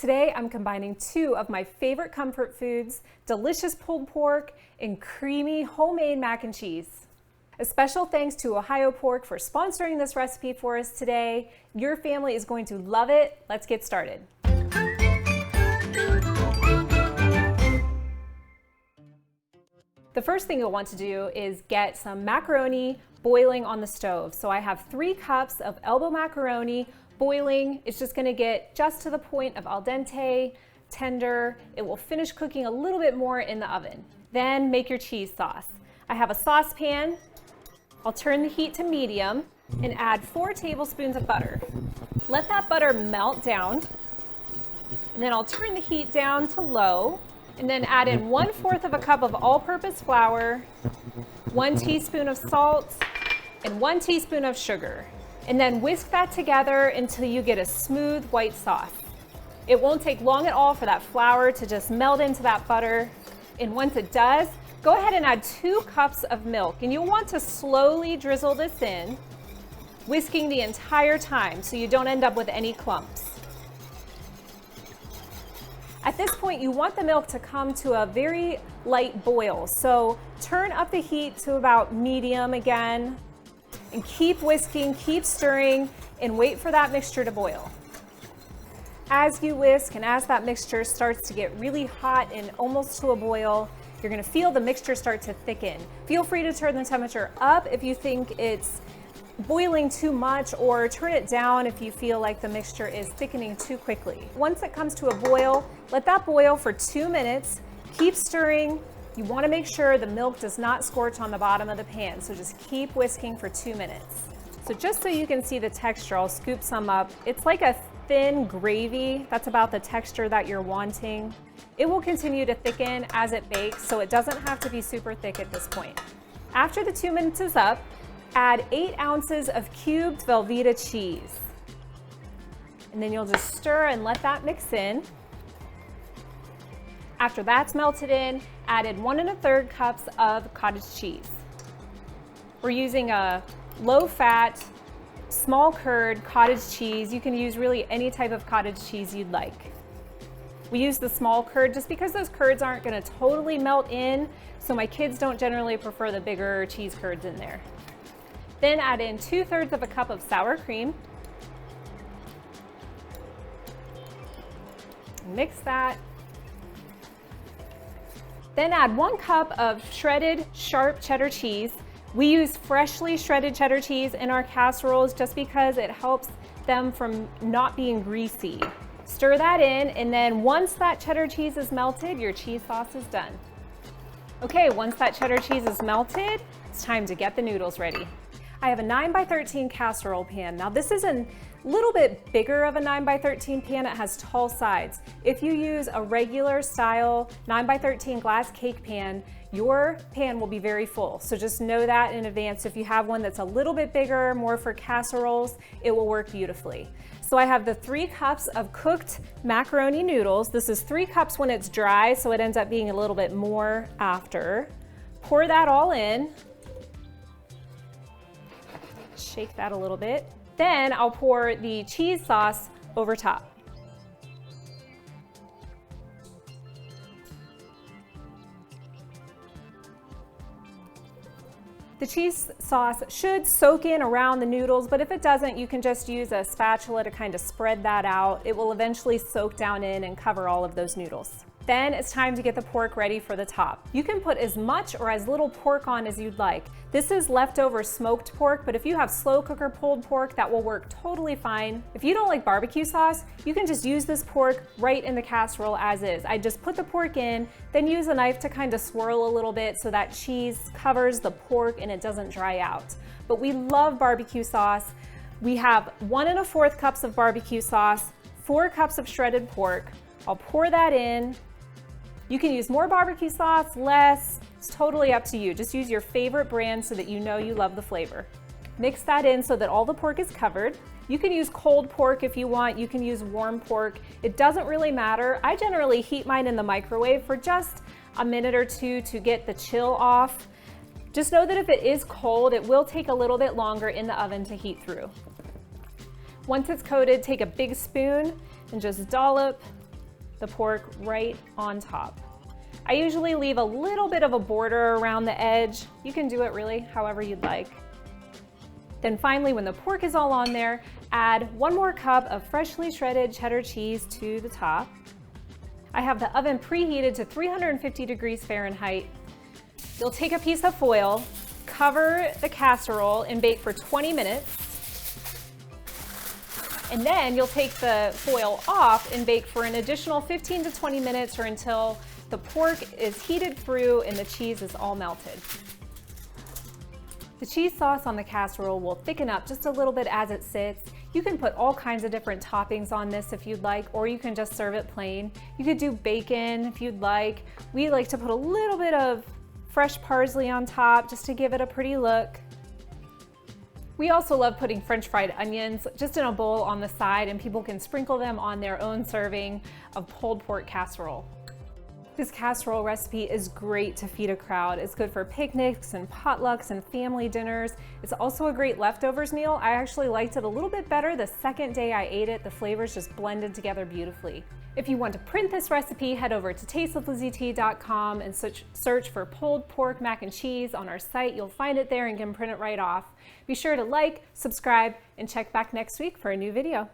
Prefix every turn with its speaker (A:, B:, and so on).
A: Today I'm combining two of my favorite comfort foods, delicious pulled pork and creamy homemade mac and cheese. A special thanks to Ohio Pork for sponsoring this recipe for us today. Your family is going to love it. Let's get started. The first thing you'll want to do is get some macaroni boiling on the stove. So I have 3 cups of elbow macaroni boiling. It's just gonna get just to the point of al dente, tender. It will finish cooking a little bit more in the oven. Then make your cheese sauce. I have a saucepan. I'll turn the heat to medium and add 4 tablespoons of butter. Let that butter melt down, and then I'll turn the heat down to low, and then add in 1/4 of a cup of all-purpose flour, 1 teaspoon of salt, and 1 teaspoon of sugar. And then whisk that together until you get a smooth white sauce. It won't take long at all for that flour to just melt into that butter. And once it does, go ahead and add 2 cups of milk. And you'll want to slowly drizzle this in, whisking the entire time so you don't end up with any clumps. At this point, you want the milk to come to a very light boil. So turn up the heat to about medium again, and keep whisking, keep stirring, and wait for that mixture to boil. As you whisk and as that mixture starts to get really hot and almost to a boil, you're gonna feel the mixture start to thicken. Feel free to turn the temperature up if you think it's boiling too much, or turn it down if you feel like the mixture is thickening too quickly. Once it comes to a boil, let that boil for 2 minutes. Keep stirring. You want to make sure the milk does not scorch on the bottom of the pan, so just keep whisking for 2 minutes. So just so you can see the texture, I'll scoop some up. It's like a thin gravy. That's about the texture that you're wanting. It will continue to thicken as it bakes, so it doesn't have to be super thick at this point. After the 2 minutes is up, add 8 ounces of cubed Velveeta cheese. And then you'll just stir and let that mix in. After that's melted in, add 1 1/3 cups of cottage cheese. We're using a low-fat, small curd cottage cheese. You can use really any type of cottage cheese you'd like. We use the small curd just because those curds aren't gonna totally melt in, so my kids don't generally prefer the bigger cheese curds in there. Then add in 2/3 of a cup of sour cream. Mix that. Then add 1 cup of shredded sharp cheddar cheese. We use freshly shredded cheddar cheese in our casseroles just because it helps them from not being greasy. Stir that in, and then once that cheddar cheese is melted, your cheese sauce is done. Okay, once that cheddar cheese is melted, it's time to get the noodles ready. I have a 9x13 casserole pan. Now this is a little bit bigger of a 9x13 pan. It has tall sides. If you use a regular style 9x13 glass cake pan, your pan will be very full. So just know that in advance. If you have one that's a little bit bigger, more for casseroles, it will work beautifully. So I have the 3 cups of cooked macaroni noodles. This is 3 cups when it's dry, so it ends up being a little bit more after. Pour that all in. Shake that a little bit. Then I'll pour the cheese sauce over top. The cheese sauce should soak in around the noodles, but if it doesn't, you can just use a spatula to kind of spread that out. It will eventually soak down in and cover all of those noodles. Then it's time to get the pork ready for the top. You can put as much or as little pork on as you'd like. This is leftover smoked pork, but if you have slow cooker pulled pork, that will work totally fine. If you don't like barbecue sauce, you can just use this pork right in the casserole as is. I just put the pork in, then use a knife to kind of swirl a little bit so that cheese covers the pork and it doesn't dry out. But we love barbecue sauce. We have 1 1/4 cups of barbecue sauce, 4 cups of shredded pork. I'll pour that in. You can use more barbecue sauce, less, it's totally up to you. Just use your favorite brand so that you know you love the flavor. Mix that in so that all the pork is covered. You can use cold pork if you want, you can use warm pork. It doesn't really matter. I generally heat mine in the microwave for just a minute or 2 to get the chill off. Just know that if it is cold, it will take a little bit longer in the oven to heat through. Once it's coated, take a big spoon and just dollop the pork right on top. I usually leave a little bit of a border around the edge. You can do it really however you'd like. Then finally, when the pork is all on there, add 1 more cup of freshly shredded cheddar cheese to the top. I have the oven preheated to 350 degrees Fahrenheit. You'll take a piece of foil, cover the casserole, and bake for 20 minutes. And then you'll take the foil off and bake for an additional 15 to 20 minutes or until the pork is heated through and the cheese is all melted. The cheese sauce on the casserole will thicken up just a little bit as it sits. You can put all kinds of different toppings on this if you'd like, or you can just serve it plain. You could do bacon if you'd like. We like to put a little bit of fresh parsley on top just to give it a pretty look. We also love putting French fried onions just in a bowl on the side, and people can sprinkle them on their own serving of pulled pork casserole. This casserole recipe is great to feed a crowd. It's good for picnics and potlucks and family dinners. It's also a great leftovers meal. I actually liked it a little bit better the second day I ate it. The flavors just blended together beautifully. If you want to print this recipe, head over to tastesoflizzyt.com and search for pulled pork mac and cheese on our site. You'll find it there and can print it right off. Be sure to like, subscribe, and check back next week for a new video.